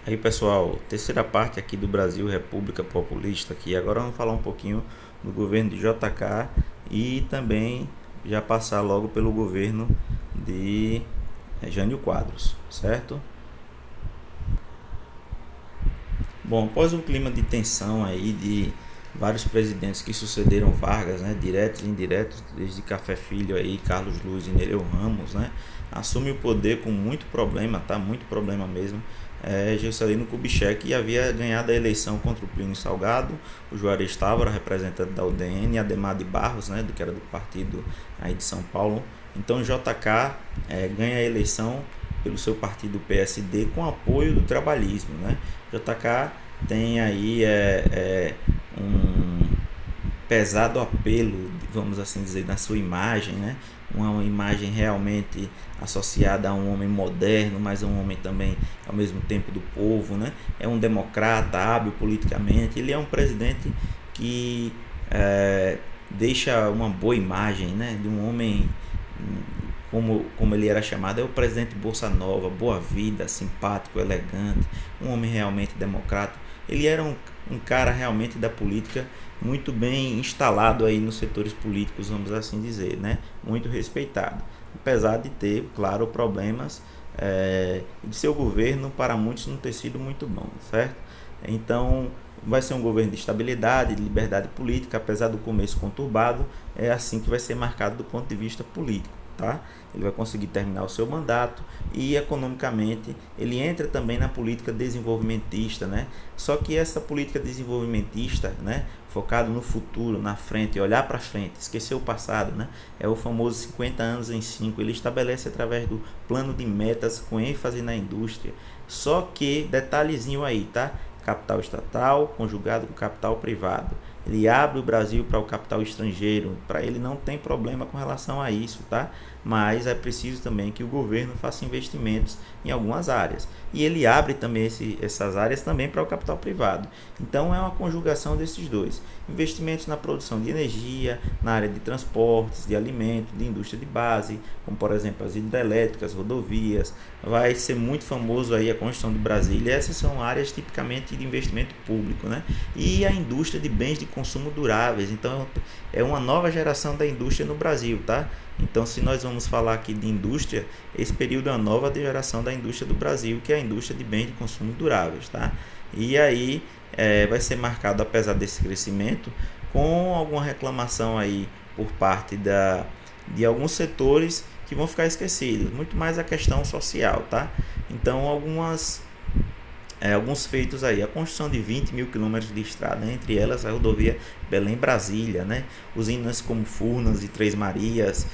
Aí pessoal, terceira parte aqui do Brasil República Populista aqui. Agora vamos falar um pouquinho do governo de JK e também já passar logo pelo governo de Jânio Quadros, certo? Bom, após um clima de tensão aí de vários presidentes que sucederam Vargas, né, diretos e indiretos, desde Café Filho aí, Carlos Luz e Nereu Ramos, né, assume o poder com muito problema, tá? Muito problema mesmo. Juscelino Kubitschek havia ganhado a eleição contra o Plínio Salgado, o Juarez Távora, representante da UDN, e Ademar de Barros, né, que era do partido aí de São Paulo. Então JK ganha a eleição pelo seu partido PSD com apoio do trabalhismo, né? JK tem aí um pesado apelo, vamos assim dizer, na sua imagem, né? Uma imagem realmente associada a um homem moderno, mas um homem também ao mesmo tempo do povo, né? É um democrata, hábil politicamente. Ele é um presidente que deixa uma boa imagem, né? De um homem como ele era chamado, é o presidente Bolsa Nova, boa vida, simpático, elegante, um homem realmente democrata. Ele era um cara realmente da política muito bem instalado aí nos setores políticos, vamos assim dizer, né? Muito respeitado, apesar de ter, claro, problemas de seu governo para muitos não ter sido muito bom, certo? Então vai ser um governo de estabilidade, de liberdade política, apesar do começo conturbado, é assim que vai ser marcado do ponto de vista político. Tá? Ele vai conseguir terminar o seu mandato e economicamente ele entra também na política desenvolvimentista, né? Só que essa política desenvolvimentista, né, focado no futuro, na frente, olhar para frente, esquecer o passado, né? É o famoso 50 anos em 5. Ele estabelece através do plano de metas com ênfase na indústria. Só que detalhezinho aí, tá? Capital estatal conjugado com capital privado. Ele abre o Brasil para o capital estrangeiro. Para ele não tem problema com relação a isso, tá? Mas é preciso também que o governo faça investimentos em algumas áreas. E ele abre também essas áreas também para o capital privado. Então é uma conjugação desses dois. Investimentos na produção de energia, na área de transportes, de alimentos, de indústria de base, como por exemplo as hidrelétricas, rodovias. Vai ser muito famoso aí a construção de Brasília. Essas são áreas tipicamente de investimento público, né? E a indústria de bens de consumo duráveis. Então é uma nova geração da indústria no Brasil, tá? Então se nós vamos falar aqui de indústria, esse período é uma nova geração da indústria do Brasil, que é a indústria de bens de consumo duráveis, tá? E aí vai ser marcado, apesar desse crescimento, com alguma reclamação aí por parte de alguns setores que vão ficar esquecidos, muito mais a questão social, tá? Então alguns feitos aí, a construção de 20 mil quilômetros de estrada, entre elas a rodovia Belém-Brasília, né? Usinas como Furnas e Três Marias,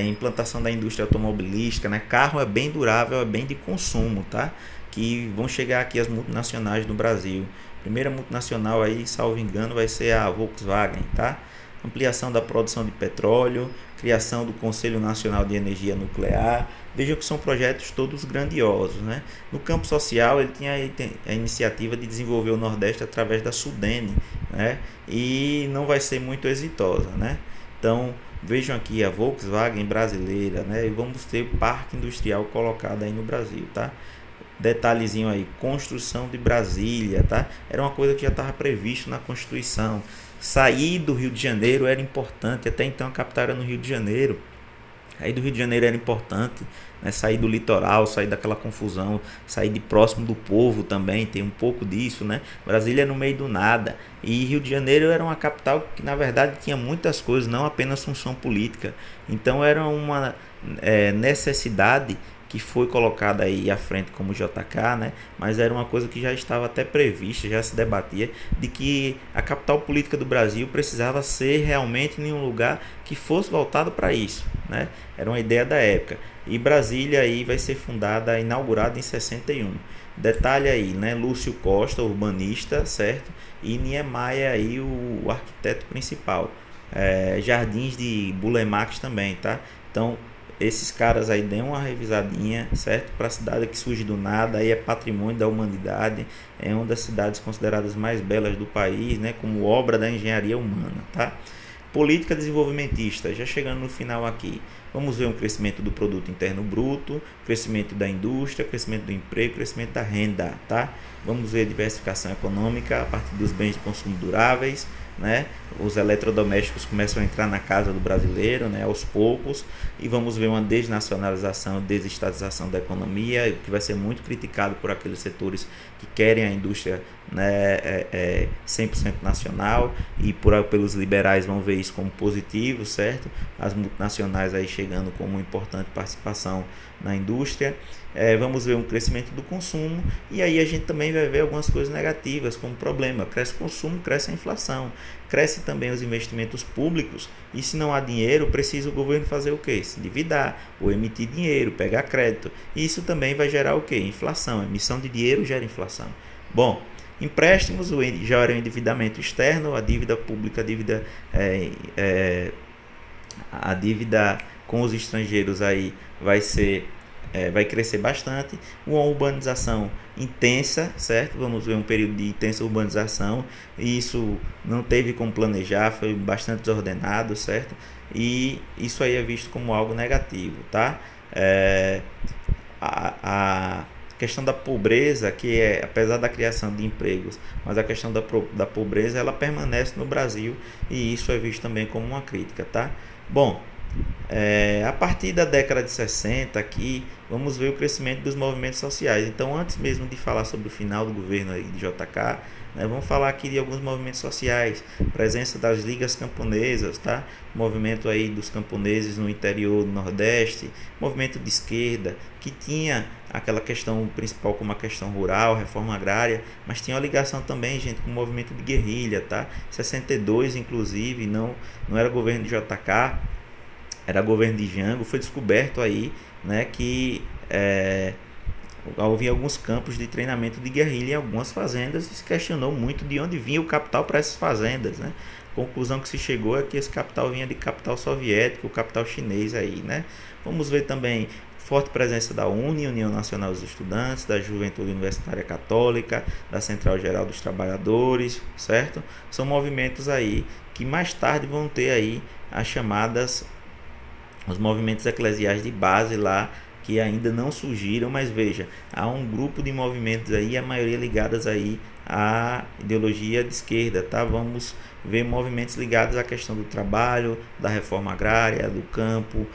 implantação da indústria automobilística, né? Carro é bem durável, é bem de consumo, tá? Que vão chegar aqui as multinacionais no Brasil. Primeira multinacional aí, salvo engano, vai ser a Volkswagen, tá? Ampliação da produção de petróleo, criação do Conselho Nacional de Energia Nuclear. Vejam que são projetos todos grandiosos, né? No campo social, ele tinha a iniciativa de desenvolver o Nordeste através da Sudene, né? E não vai ser muito exitosa, né? Então, vejam aqui a Volkswagen brasileira, né? E vamos ter o parque industrial colocado aí no Brasil, tá? Detalhezinho aí, construção de Brasília, tá? Era uma coisa que já estava previsto na Constituição. Sair do Rio de Janeiro era importante, até então a capital era no Rio de Janeiro. Aí do Rio de Janeiro era importante, né? Sair do litoral, sair daquela confusão, sair de próximo do povo também, tem um pouco disso, né? Brasília é no meio do nada. E Rio de Janeiro era uma capital que na verdade tinha muitas coisas, não apenas função política. Então era uma necessidade que foi colocada aí à frente como JK, né? Mas era uma coisa que já estava até prevista, já se debatia, de que a capital política do Brasil precisava ser realmente em um lugar que fosse voltado para isso, né? Era uma ideia da época. E Brasília aí vai ser fundada, inaugurada em 61. Detalhe aí, né? Lúcio Costa, urbanista, certo? E Niemeyer aí o arquiteto principal. Jardins de Bulemax também, tá? Então esses caras aí dêem uma revisadinha, certo? Para a cidade que surge do nada, aí é patrimônio da humanidade, é uma das cidades consideradas mais belas do país, né? Como obra da engenharia humana, tá? Política desenvolvimentista, já chegando no final aqui. Vamos ver um crescimento do produto interno bruto, crescimento da indústria, crescimento do emprego, crescimento da renda, tá? Vamos ver diversificação econômica a partir dos bens de consumo duráveis, né? Os eletrodomésticos começam a entrar na casa do brasileiro, né? Aos poucos, e vamos ver uma desnacionalização, desestatização da economia, que vai ser muito criticado por aqueles setores que querem a indústria, né, 100% nacional, e pelos liberais vão ver isso como positivo, certo? As multinacionais aí chegando com uma importante participação na indústria. Vamos ver um crescimento do consumo, e aí a gente também vai ver algumas coisas negativas como problema: cresce o consumo, cresce a inflação, cresce também os investimentos públicos, e se não há dinheiro, precisa o governo fazer o quê? Se endividar, ou emitir dinheiro, pegar crédito, e isso também vai gerar o quê? Inflação. Emissão de dinheiro gera inflação. Bom, empréstimos geram endividamento externo, a dívida pública, a dívida com os estrangeiros aí vai crescer bastante. Uma urbanização intensa, certo? Vamos ver um período de intensa urbanização, e isso não teve como planejar, foi bastante desordenado, certo? E isso aí é visto como algo negativo, tá? A questão da pobreza, que é, apesar da criação de empregos, mas a questão da pobreza, ela permanece no Brasil, e isso é visto também como uma crítica, tá? Bom, a partir da década de 60 aqui, vamos ver o crescimento dos movimentos sociais. Então, antes mesmo de falar sobre o final do governo aí de JK, né, vamos falar aqui de alguns movimentos sociais, presença das ligas camponesas, tá? Movimento aí dos camponeses no interior do Nordeste, movimento de esquerda, que tinha aquela questão principal como a questão rural, reforma agrária, mas tinha uma ligação também, gente, com o movimento de guerrilha, tá? 62, inclusive, não era governo de JK, era governo de Jango. Foi descoberto aí, né, que havia alguns campos de treinamento de guerrilha em algumas fazendas, e se questionou muito de onde vinha o capital para essas fazendas, né? A conclusão que se chegou é que esse capital vinha de capital soviético, capital chinês aí, né? Vamos ver também forte presença da União Nacional dos Estudantes, da Juventude Universitária Católica, da Central Geral dos Trabalhadores, certo? São movimentos aí que mais tarde vão ter aí os movimentos eclesiais de base lá, que ainda não surgiram, mas veja, há um grupo de movimentos aí, a maioria ligadas aí à ideologia de esquerda, tá? Vamos ver movimentos ligados à questão do trabalho, da reforma agrária, do campo,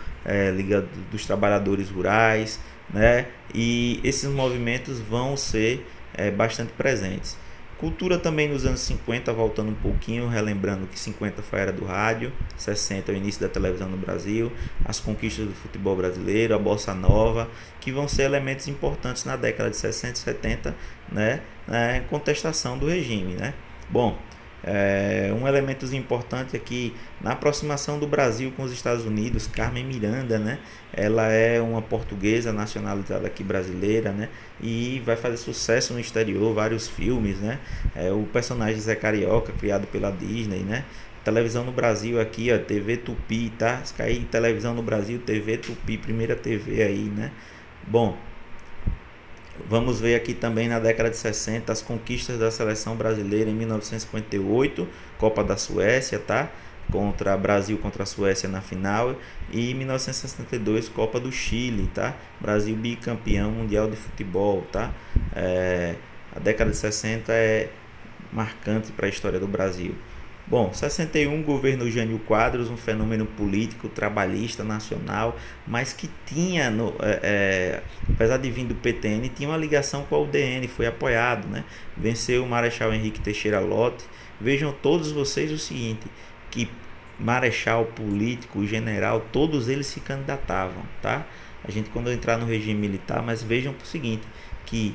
ligado dos trabalhadores rurais, né? E esses movimentos vão ser bastante presentes. Cultura também nos anos 50, voltando um pouquinho, relembrando que 50 foi a era do rádio, 60 é o início da televisão no Brasil, as conquistas do futebol brasileiro, a bossa nova, que vão ser elementos importantes na década de 60 e 70, né, na contestação do regime, né? Bom, um elemento importante aqui na aproximação do Brasil com os Estados Unidos, Carmen Miranda, né? Ela é uma portuguesa nacionalizada aqui brasileira, né? E vai fazer sucesso no exterior, vários filmes, né? O personagem Zé Carioca, criado pela Disney, né? Televisão no Brasil aqui, ó, TV Tupi, tá? Se cair televisão no Brasil, TV Tupi, primeira TV aí, né? Bom, vamos ver aqui também na década de 60 as conquistas da seleção brasileira em 1958, Copa da Suécia, tá? Brasil contra a Suécia na final, e em 1962 Copa do Chile, tá? Brasil bicampeão mundial de futebol, tá? A década de 60 é marcante para a história do Brasil. Bom, 61, governo Jânio Quadros, um fenômeno político trabalhista nacional, mas que tinha, apesar de vir do PTN, tinha uma ligação com a UDN, foi apoiado, né? Venceu o Marechal Henrique Teixeira Lott. Vejam todos vocês o seguinte, que marechal, político, general, todos eles se candidatavam, tá? A gente quando entrar no regime militar, mas vejam o seguinte, que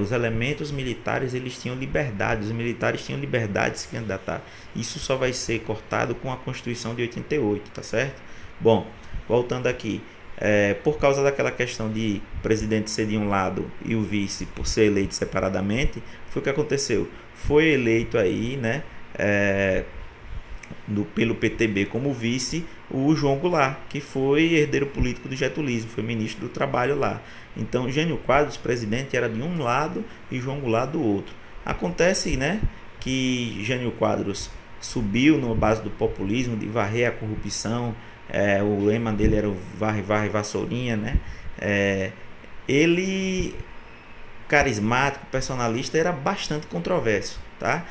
os elementos militares, eles tinham liberdade, os militares tinham liberdade de se candidatar. Isso só vai ser cortado com a Constituição de 88, tá certo? Bom, voltando aqui, por causa daquela questão de o presidente ser de um lado e o vice por ser eleito separadamente, foi o que aconteceu. Foi eleito aí, né, pelo PTB como vice o João Goulart, que foi herdeiro político do Getulismo, foi ministro do Trabalho lá. Então Jânio Quadros, presidente, era de um lado e João Goulart do outro. Acontece, né, que Jânio Quadros subiu na base do populismo, de varrer a corrupção. O lema dele era o varre, varre, vassourinha, né? Ele, carismático, personalista, era bastante controverso, tá?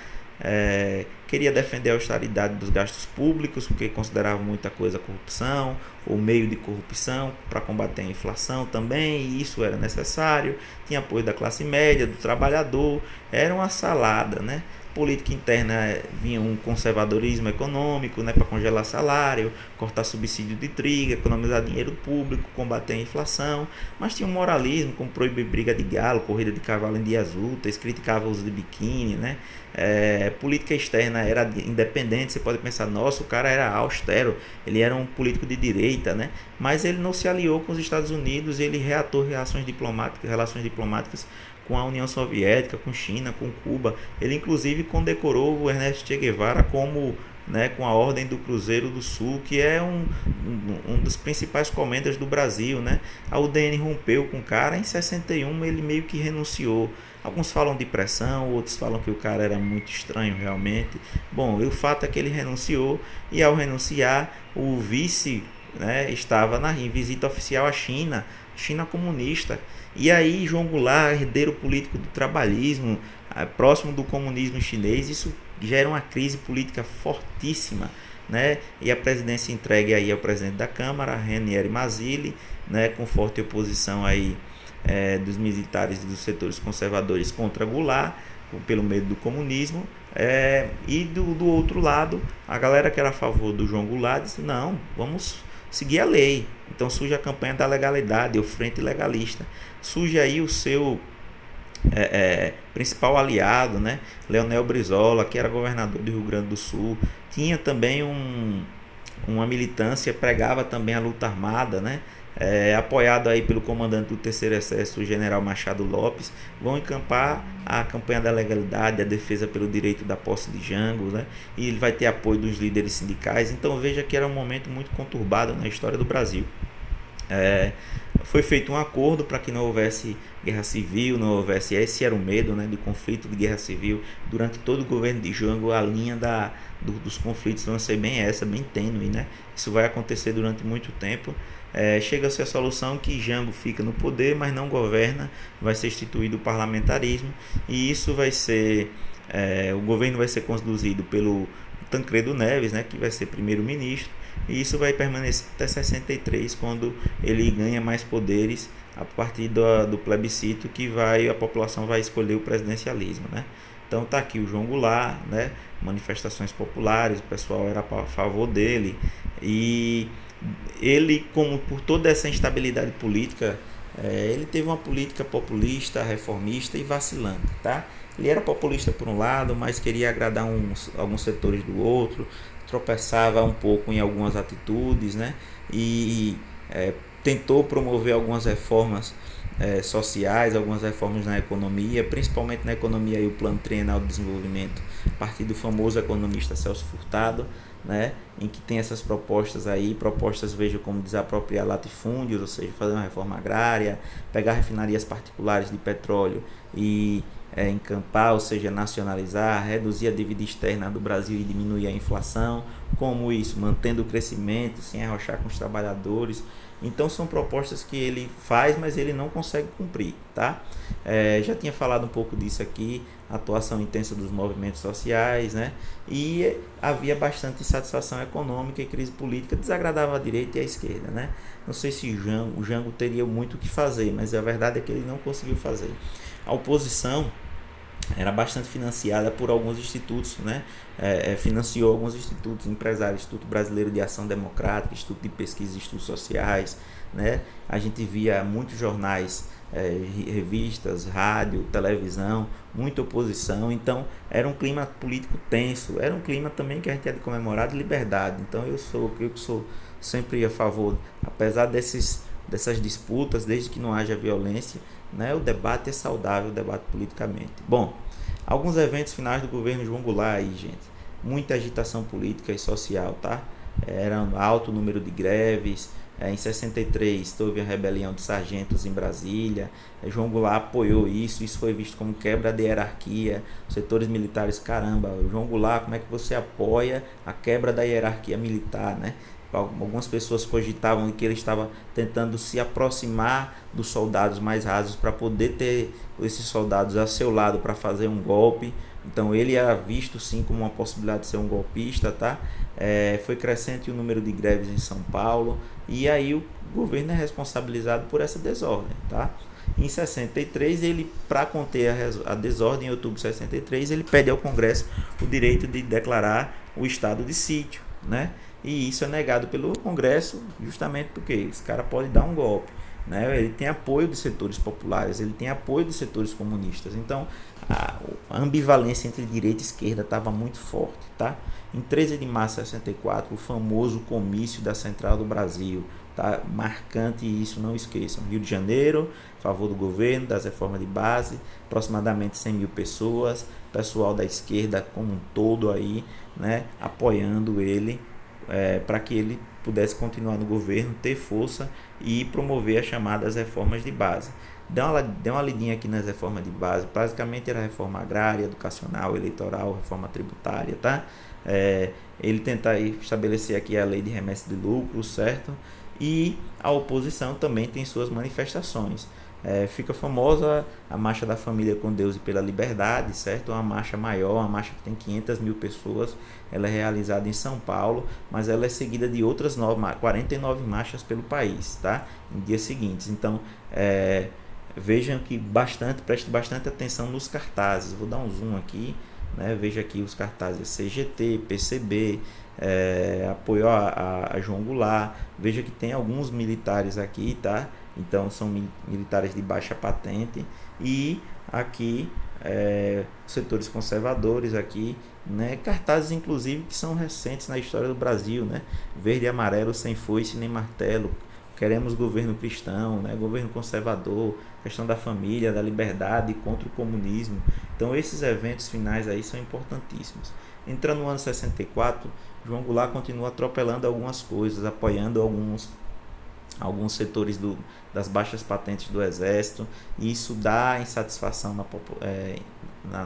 Queria defender a austeridade dos gastos públicos, porque considerava muita coisa corrupção, ou meio de corrupção, para combater a inflação também, e isso era necessário. Tinha apoio da classe média, do trabalhador, era uma salada, né? Política interna vinha um conservadorismo econômico, né, para congelar salário, cortar subsídio de trigo, economizar dinheiro público, combater a inflação, mas tinha um moralismo, como proibir briga de galo, corrida de cavalo em dias úteis, criticava o uso de biquíni, né? Política externa era independente. Você pode pensar, nossa, o cara era austero, ele era um político de direita, né? Mas ele não se aliou com os Estados Unidos, ele reatou relações diplomáticas com a União Soviética, com China, com Cuba. Ele inclusive condecorou o Ernesto Che Guevara como, né, com a Ordem do Cruzeiro do Sul, que é um dos principais comendas do Brasil, né? A UDN rompeu com o cara em 61, ele meio que renunciou. Alguns falam de pressão, outros falam que o cara era muito estranho realmente. Bom, o fato é que ele renunciou, e ao renunciar, o vice, né, estava em visita oficial à China comunista. E aí João Goulart, herdeiro político do trabalhismo, próximo do comunismo chinês, isso gera uma crise política fortíssima, né? E a presidência entregue aí ao presidente da Câmara, Ranieri Mazzilli, né, com forte oposição aí dos militares e dos setores conservadores contra Goulart, pelo medo do comunismo. E do outro lado, a galera que era a favor do João Goulart disse, não, vamos seguir a lei. Então surge a campanha da legalidade, o Frente Legalista. Surge aí o seu principal aliado, né, Leonel Brizola, que era governador do Rio Grande do Sul. Tinha também uma militância, pregava também a luta armada, né? Apoiado aí pelo comandante do Terceiro Exército, o general Machado Lopes. Vão encampar a campanha da legalidade, a defesa pelo direito da posse de Jango, né? E ele vai ter apoio dos líderes sindicais. Então veja que era um momento muito conturbado na história do Brasil. Foi feito um acordo para que não houvesse guerra civil, não houvesse, esse era o medo, né, de conflito, de guerra civil. Durante todo o governo de Jango, a linha dos conflitos vai ser bem tênue, né? Isso vai acontecer durante muito tempo. Chega-se a solução que Jango fica no poder, mas não governa. Vai ser instituído o parlamentarismo, e isso vai ser, o governo vai ser conduzido pelo Tancredo Neves, né, que vai ser primeiro-ministro, e isso vai permanecer até 63, quando ele ganha mais poderes a partir do plebiscito, que a população vai escolher o presidencialismo, né? Então tá aqui o João Goulart, né, manifestações populares, o pessoal era a favor dele, e ele, como por toda essa instabilidade política, ele teve uma política populista, reformista e vacilante, tá? Ele era populista por um lado, mas queria agradar alguns setores do outro, tropeçava um pouco em algumas atitudes, né? E tentou promover algumas reformas sociais, algumas reformas na economia, principalmente na economia e o Plano Trienal de Desenvolvimento, a partir do famoso economista Celso Furtado, né, em que tem essas propostas aí, veja, como desapropriar latifúndios, ou seja, fazer uma reforma agrária, pegar refinarias particulares de petróleo e encampar, ou seja, nacionalizar, reduzir a dívida externa do Brasil e diminuir a inflação. Como isso? Mantendo o crescimento, sem arrochar com os trabalhadores. Então são propostas que ele faz, mas ele não consegue cumprir, tá? Já tinha falado um pouco disso aqui, a atuação intensa dos movimentos sociais, né? E havia bastante insatisfação econômica e crise política, desagradava a direita e a esquerda, né? Não sei se o Jango teria muito o que fazer, mas a verdade é que ele não conseguiu fazer. A oposição era bastante financiada por alguns institutos, né? Financiou alguns institutos empresários, Instituto Brasileiro de Ação Democrática, Instituto de Pesquisa e Estudos Sociais, né? A gente via muitos jornais, revistas, rádio, televisão, muita oposição. Então era um clima político tenso, era um clima também que a gente tinha de comemorar de liberdade. Então eu sou sempre a favor, apesar dessas disputas, desde que não haja violência, né? O debate é saudável, o debate politicamente. Bom, alguns eventos finais do governo João Goulart aí, gente. Muita agitação política e social, tá? Era um alto número de greves, Em 63 houve a rebelião de sargentos em Brasília. João Goulart apoiou isso foi visto como quebra de hierarquia. Os setores militares, caramba, João Goulart, como é que você apoia a quebra da hierarquia militar, né? Algumas pessoas cogitavam que ele estava tentando se aproximar dos soldados mais rasos para poder ter esses soldados a seu lado para fazer um golpe. Então ele era visto sim como uma possibilidade de ser um golpista, tá? Foi crescente o número de greves em São Paulo e aí o governo é responsabilizado por essa desordem, tá? Em 63 ele, para conter a desordem, em outubro de 63 ele pede ao Congresso o direito de declarar o estado de sítio, né? E isso é negado pelo Congresso justamente porque esse cara pode dar um golpe, né? Ele tem apoio dos setores populares, ele tem apoio dos setores comunistas. Então a ambivalência entre direita e esquerda estava muito forte, tá? Em 13 de março de 64, o famoso comício da Central do Brasil, tá? Marcante isso, não esqueçam. Rio de Janeiro, a favor do governo, das reformas de base, aproximadamente 100 mil pessoas, pessoal da esquerda como um todo aí, né? Apoiando ele, para que ele pudesse continuar no governo, ter força e promover as chamadas reformas de base. Dê uma lidinha aqui nas reformas de base. Basicamente era reforma agrária, educacional, eleitoral, reforma tributária, tá? Ele tentar estabelecer aqui a lei de remessa de lucro, certo? E a oposição também tem suas manifestações. Fica famosa a Marcha da Família com Deus e pela Liberdade, certo? Uma marcha maior, uma marcha que tem 500 mil pessoas. Ela é realizada em São Paulo, mas ela é seguida de outras 49 marchas pelo país, tá? Em dias seguintes. Então, vejam que preste bastante atenção nos cartazes. Vou dar um zoom aqui, né? Veja aqui os cartazes CGT, PCB, apoio a João Goulart. Veja que tem alguns militares aqui, tá? Então são militares de baixa patente. E aqui setores conservadores aqui, né? Cartazes inclusive que são recentes na história do Brasil, né? Verde e amarelo, sem foice nem martelo. Queremos governo cristão, né? Governo conservador, questão da família, da liberdade, contra o comunismo. Então esses eventos finais aí são importantíssimos. Entrando no ano 64, João Goulart continua atropelando algumas coisas, apoiando alguns setores das baixas patentes do Exército, e isso dá insatisfação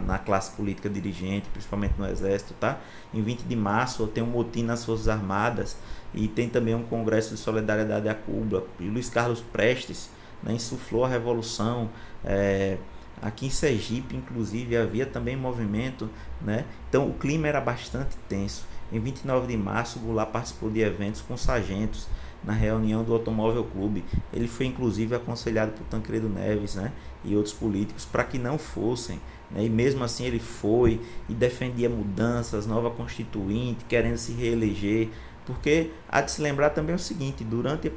na classe política dirigente, principalmente no Exército, tá? Em 20 de março tem um motim nas Forças Armadas e tem também um congresso de solidariedade a Cuba. E Luiz Carlos Prestes, né, insuflou a revolução. Aqui em Sergipe, inclusive, havia também movimento, né? Então o clima era bastante tenso. Em 29 de março, Goulart participou de eventos com sargentos na reunião do Automóvel Clube. Ele foi inclusive aconselhado por Tancredo Neves, né, e outros políticos para que não fossem, né, e mesmo assim ele foi e defendia mudanças, nova constituinte, querendo se reeleger, porque há de se lembrar também o seguinte: durante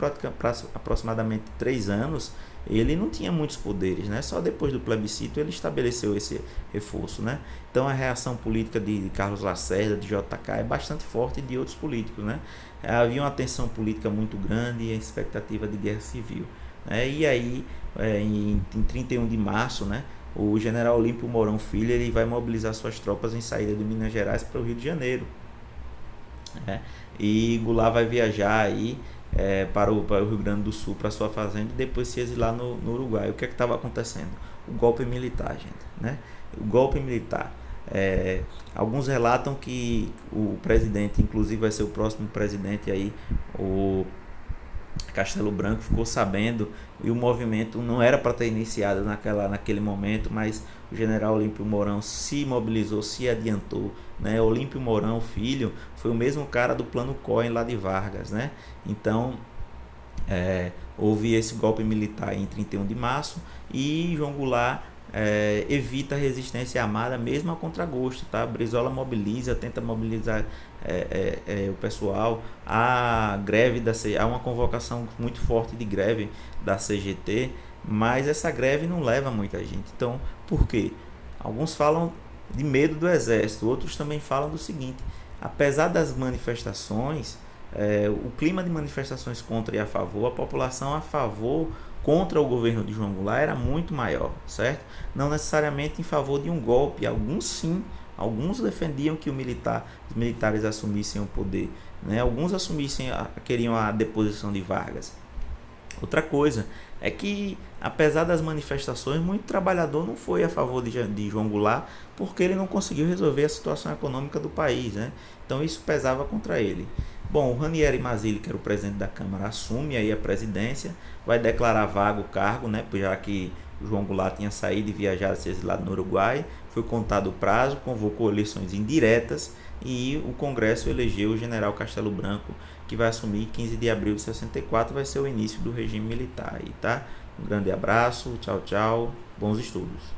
aproximadamente 3 anos ele não tinha muitos poderes, né? Só depois do plebiscito ele estabeleceu esse reforço, né? Então a reação política de Carlos Lacerda, de JK, é bastante forte, e de outros políticos, né? Havia uma tensão política muito grande e a expectativa de guerra civil, né? E aí, em 31 de março, né, o general Olímpio Mourão Filho ele vai mobilizar suas tropas em saída de Minas Gerais para o Rio de Janeiro, né? E Goulart vai viajar aí para o Rio Grande do Sul, para sua fazenda, e depois se exilar no Uruguai. O que é que estava acontecendo? O golpe militar, gente, né? O golpe militar. Alguns relatam que o presidente, inclusive vai ser o próximo presidente aí, o Castelo Branco, ficou sabendo, e o movimento não era para ter iniciado naquele momento, mas o general Olímpio Mourão se mobilizou, se adiantou, né? Olímpio Mourão Filho foi o mesmo cara do Plano Cohen lá de Vargas, né? Então houve esse golpe militar em 31 de março e João Goulart evita a resistência armada mesmo a contragosto, tá? Brizola mobiliza, tenta mobilizar o pessoal. A greve há uma convocação muito forte de greve da CGT, mas essa greve não leva muita gente. Então, por quê? Alguns falam de medo do exército, outros também falam do seguinte: apesar das manifestações, o clima de manifestações contra e a favor, a população a favor contra o governo de João Goulart era muito maior, certo? Não necessariamente em favor de um golpe, alguns sim, Alguns defendiam que os militares assumissem o poder, né? Alguns queriam a deposição de Vargas. Outra coisa é que, apesar das manifestações, muito trabalhador não foi a favor de João Goulart, porque ele não conseguiu resolver a situação econômica do país, né? Então isso pesava contra ele. Bom, o Ranieri Mazzilli, que era o presidente da Câmara, assume aí a presidência, vai declarar vago o cargo, né? Já que o João Goulart tinha saído e viajado, se exilado no Uruguai, foi contado o prazo, convocou eleições indiretas e o Congresso elegeu o general Castelo Branco, que vai assumir 15 de abril de 64, vai ser o início do regime militar aí, tá? Um grande abraço, tchau, tchau, bons estudos.